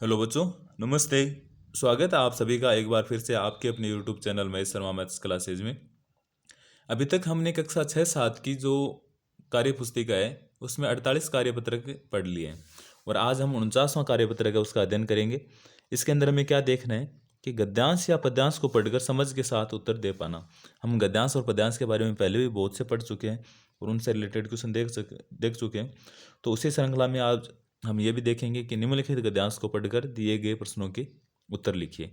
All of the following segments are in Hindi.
हेलो बच्चों, नमस्ते। स्वागत है आप सभी का एक बार फिर से आपके अपने YouTube channel Mahesh Sharma maths classes में। अभी तक हमने कक्षा 6-7 की जो कार्य पुस्तिका है उसमें 48 कार्यपत्रक पढ़ लिए हैं और आज हम 49वां कार्यपत्रक है उसका अध्ययन करेंगे। इसके अंदर हमें क्या देखना है कि गद्यांश या पद्यांश को पढ़कर समझ के साथ उत्तर दे पाना। हम गद्यांश और पद्यांश के बारे में पहले भी बहुत से पढ़ चुके हैं और उनसे रिलेटेड क्वेश्चन देख चुके हैं। तो उसी श्रृंखला में आज हम ये भी देखेंगे कि निम्नलिखित गद्यांश को पढ़कर दिए गए प्रश्नों के उत्तर लिखिए।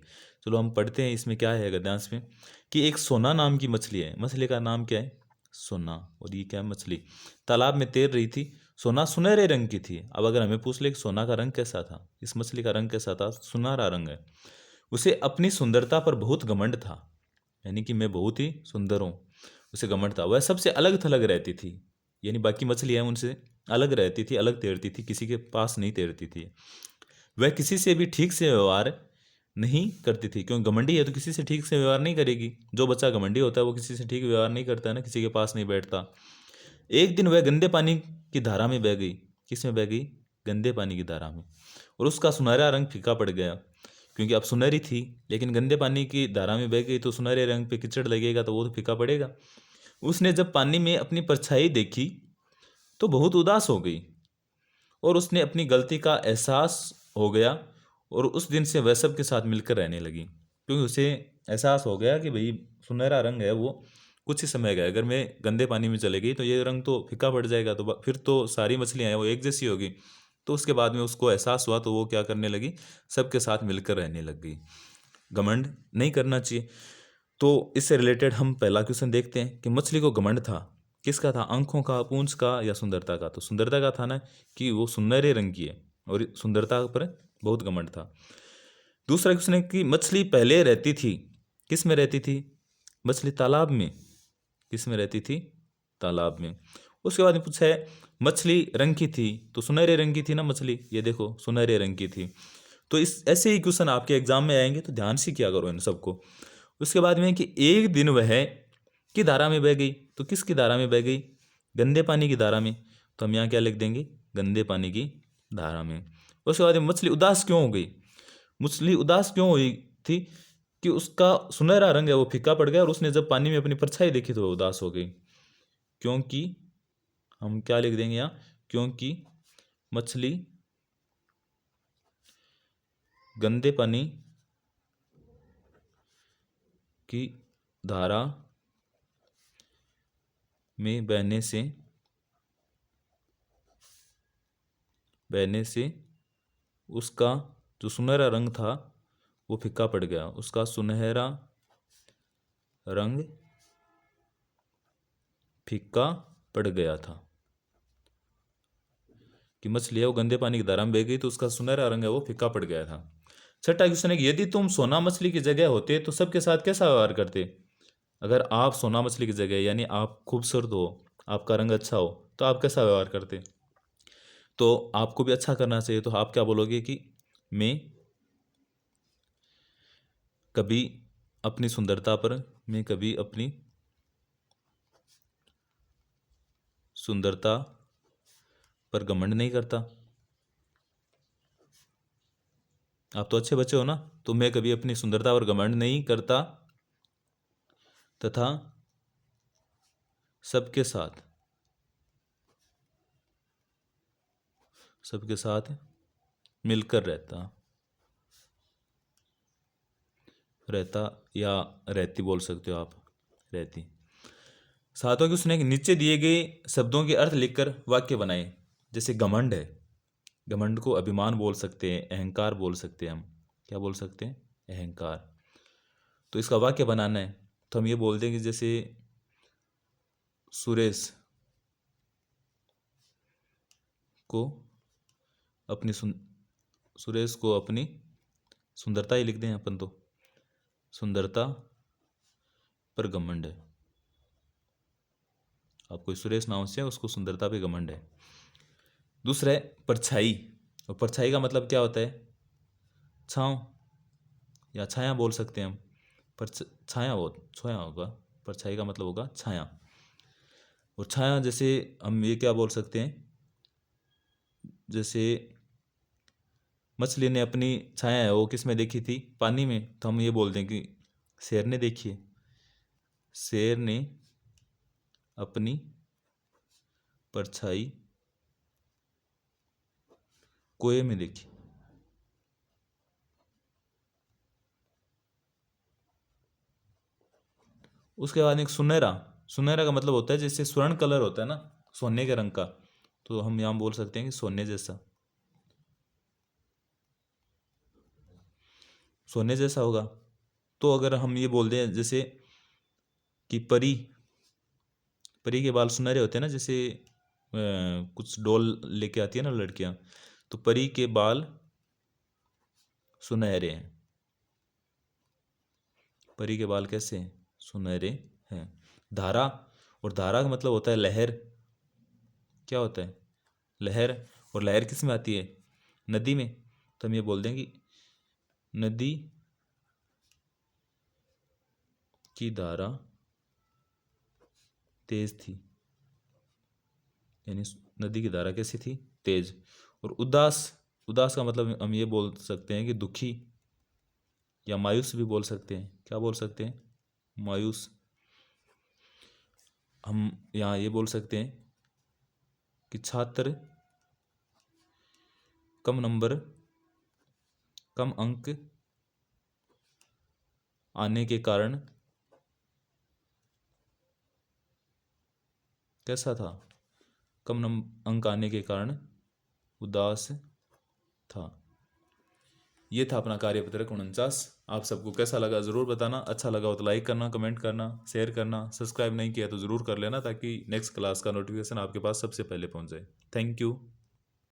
चलो हम पढ़ते हैं। इसमें क्या है गद्यांश में कि एक सोना नाम की मछली है। मछली का नाम क्या है? सोना। और ये क्या है? मछली तालाब में तैर रही थी। सोना सुनहरे रंग की थी। अब अगर हमें पूछ ले कि सोना का रंग कैसा था, इस मछली का रंग कैसा था? सुनहरा रंग है। उसे अपनी सुंदरता पर बहुत घमंड था, यानी कि मैं बहुत ही सुंदर हूँ, उसे घमंड था। वह सबसे अलग थलग रहती थी, यानी बाकी मछलियाँ उनसे अलग रहती थी, अलग तैरती थी, किसी के पास नहीं तैरती थी। वह किसी से भी ठीक से व्यवहार नहीं करती थी, क्योंकि घमंडी है तो किसी से ठीक से व्यवहार नहीं करेगी। जो बच्चा घमंडी होता है वो किसी से ठीक व्यवहार नहीं करता है ना, किसी के पास नहीं बैठता। एक दिन वह गंदे पानी की धारा में बह गई। किस में बह गई? गंदे पानी की धारा में। और उसका सुनहरा रंग फीका पड़ गया, क्योंकि अब सुनहरी थी लेकिन गंदे पानी की धारा में बह गई तो सुनहरे रंग पे कीचड़ लगेगा तो वो तो फीका पड़ेगा। उसने जब पानी में अपनी परछाई देखी तो बहुत उदास हो गई और उसने अपनी गलती का एहसास हो गया और उस दिन से वह सब के साथ मिलकर रहने लगी, क्योंकि उसे एहसास हो गया कि भाई सुनहरा रंग है वो कुछ ही समय का है, अगर मैं गंदे पानी में चले गई तो ये रंग तो फीका पड़ जाएगा, तो फिर तो सारी मछलियाँ हैं वो एक जैसी होगी। तो उसके बाद में उसको एहसास हुआ तो वो क्या करने लगी? सबके साथ मिलकर रहने लग गई। घमंड नहीं करना चाहिए। तो इससे रिलेटेड हम पहला क्वेश्चन देखते हैं कि मछली को घमंड था। किसका था? आंखों का, पूंछ का या सुंदरता का? तो सुंदरता का था ना, कि वो सुनहरे रंग की है और सुंदरता पर बहुत घमंड था। दूसरा क्वेश्चन है कि मछली पहले रहती थी। किस में रहती थी? मछली तालाब में। किस में रहती थी? तालाब में। उसके बाद में पूछा है मछली रंग की थी, तो सुनहरे रंग की थी ना मछली, ये देखो सुनहरे रंग की थी। तो इस ऐसे ही क्वेश्चन आपके एग्जाम में आएंगे तो ध्यान से किया करो इन सबको। उसके बाद में कि एक दिन वह की धारा में बह गई। तो किसकी धारा में बह गई? गंदे पानी की धारा में। तो हम यहाँ क्या लिख देंगे? गंदे पानी की धारा में। उसके बाद में मछली उदास क्यों हो गई? मछली उदास क्यों हुई थी? कि उसका सुनहरा रंग है वो फीका पड़ गया और उसने जब पानी में अपनी परछाई देखी तो वो उदास हो गई। क्योंकि हम क्या लिख देंगे यहाँ? क्योंकि मछली गंदे पानी की धारा में बहने से उसका जो सुनहरा रंग था वो फीका पड़ गया। उसका सुनहरा रंग फीका पड़ गया था। कि मछली है वो गंदे पानी की धारा में बह गई तो उसका सुनहरा रंग है वो फीका पड़ गया था। छठा क्वेश्चन है कि यदि तुम सोना मछली की जगह होते तो सबके साथ कैसा व्यवहार करते? अगर आप सोना मछली की जगह, यानी आप खूबसूरत हो, आपका रंग अच्छा हो, तो आप कैसा व्यवहार करते? तो आपको भी अच्छा करना चाहिए, तो आप क्या बोलोगे कि मैं कभी अपनी सुंदरता पर मैं कभी अपनी सुंदरता पर घमंड नहीं करता। आप तो अच्छे बच्चे हो ना, तो मैं कभी अपनी सुंदरता पर घमंड नहीं करता तथा सबके साथ सबके साथ मिलकर रहता रहता या रहती बोल सकते हो आप, रहती। सातों की सुने कि नीचे दिए गए शब्दों के अर्थ लिखकर वाक्य बनाए। जैसे घमंड है, घमंड को अभिमान बोल सकते हैं, अहंकार बोल सकते हैं हम। क्या बोल सकते हैं? अहंकार। तो इसका वाक्य बनाना है तो हम ये बोल देंगे जैसे सुरेश को अपनी सुरेश को अपनी सुंदरता ही लिख दें अपन तो, सुंदरता पर घमंड है। आप कोई सुरेश नाम से है, उसको सुंदरता पे घमंड है। दूसरा है परछाई। और परछाई का मतलब क्या होता है? छाँव या छाया बोल सकते हैं हम। पर छाया होगा। परछाई का मतलब होगा छाया। और छाया जैसे हम ये क्या बोल सकते हैं? जैसे मछली ने अपनी छाया है वो किस में देखी थी? पानी में। तो हम ये बोल दें कि शेर ने देखी है, शेर ने अपनी परछाई कुएं में देखी। उसके बाद एक सुनहरा। सुनहरा का मतलब होता है जैसे स्वर्ण कलर होता है ना, सोने के रंग का, तो हम यहाँ बोल सकते हैं कि सोने जैसा, सोने जैसा होगा। तो अगर हम ये बोल दें जैसे कि परी, परी के बाल सुनहरे होते हैं ना, जैसे कुछ डॉल लेके आती है ना लड़कियां, तो परी के बाल सुनहरे हैं। परी के बाल कैसे हैं? सुनहरे हैं। धारा, और धारा का मतलब होता है लहर। क्या होता है? लहर। और लहर किस में आती है? नदी में। तो हम ये बोल दें कि नदी की धारा तेज थी, यानी नदी की धारा कैसी थी? तेज। और उदास, उदास का मतलब हम ये बोल सकते हैं कि दुखी, या मायूस भी बोल सकते हैं। क्या बोल सकते हैं? मायूस। हम यहाँ ये बोल सकते हैं कि छात्र कम नंबर, कम अंक आने के कारण कैसा था? कम अंक आने के कारण उदास था। ये था अपना कार्यपत्रक 49। आप सबको कैसा लगा ज़रूर बताना। अच्छा लगा हो तो लाइक करना, कमेंट करना, शेयर करना। सब्सक्राइब नहीं किया तो ज़रूर कर लेना, ताकि नेक्स्ट क्लास का नोटिफिकेशन आपके पास सबसे पहले पहुंच जाए। Thank you.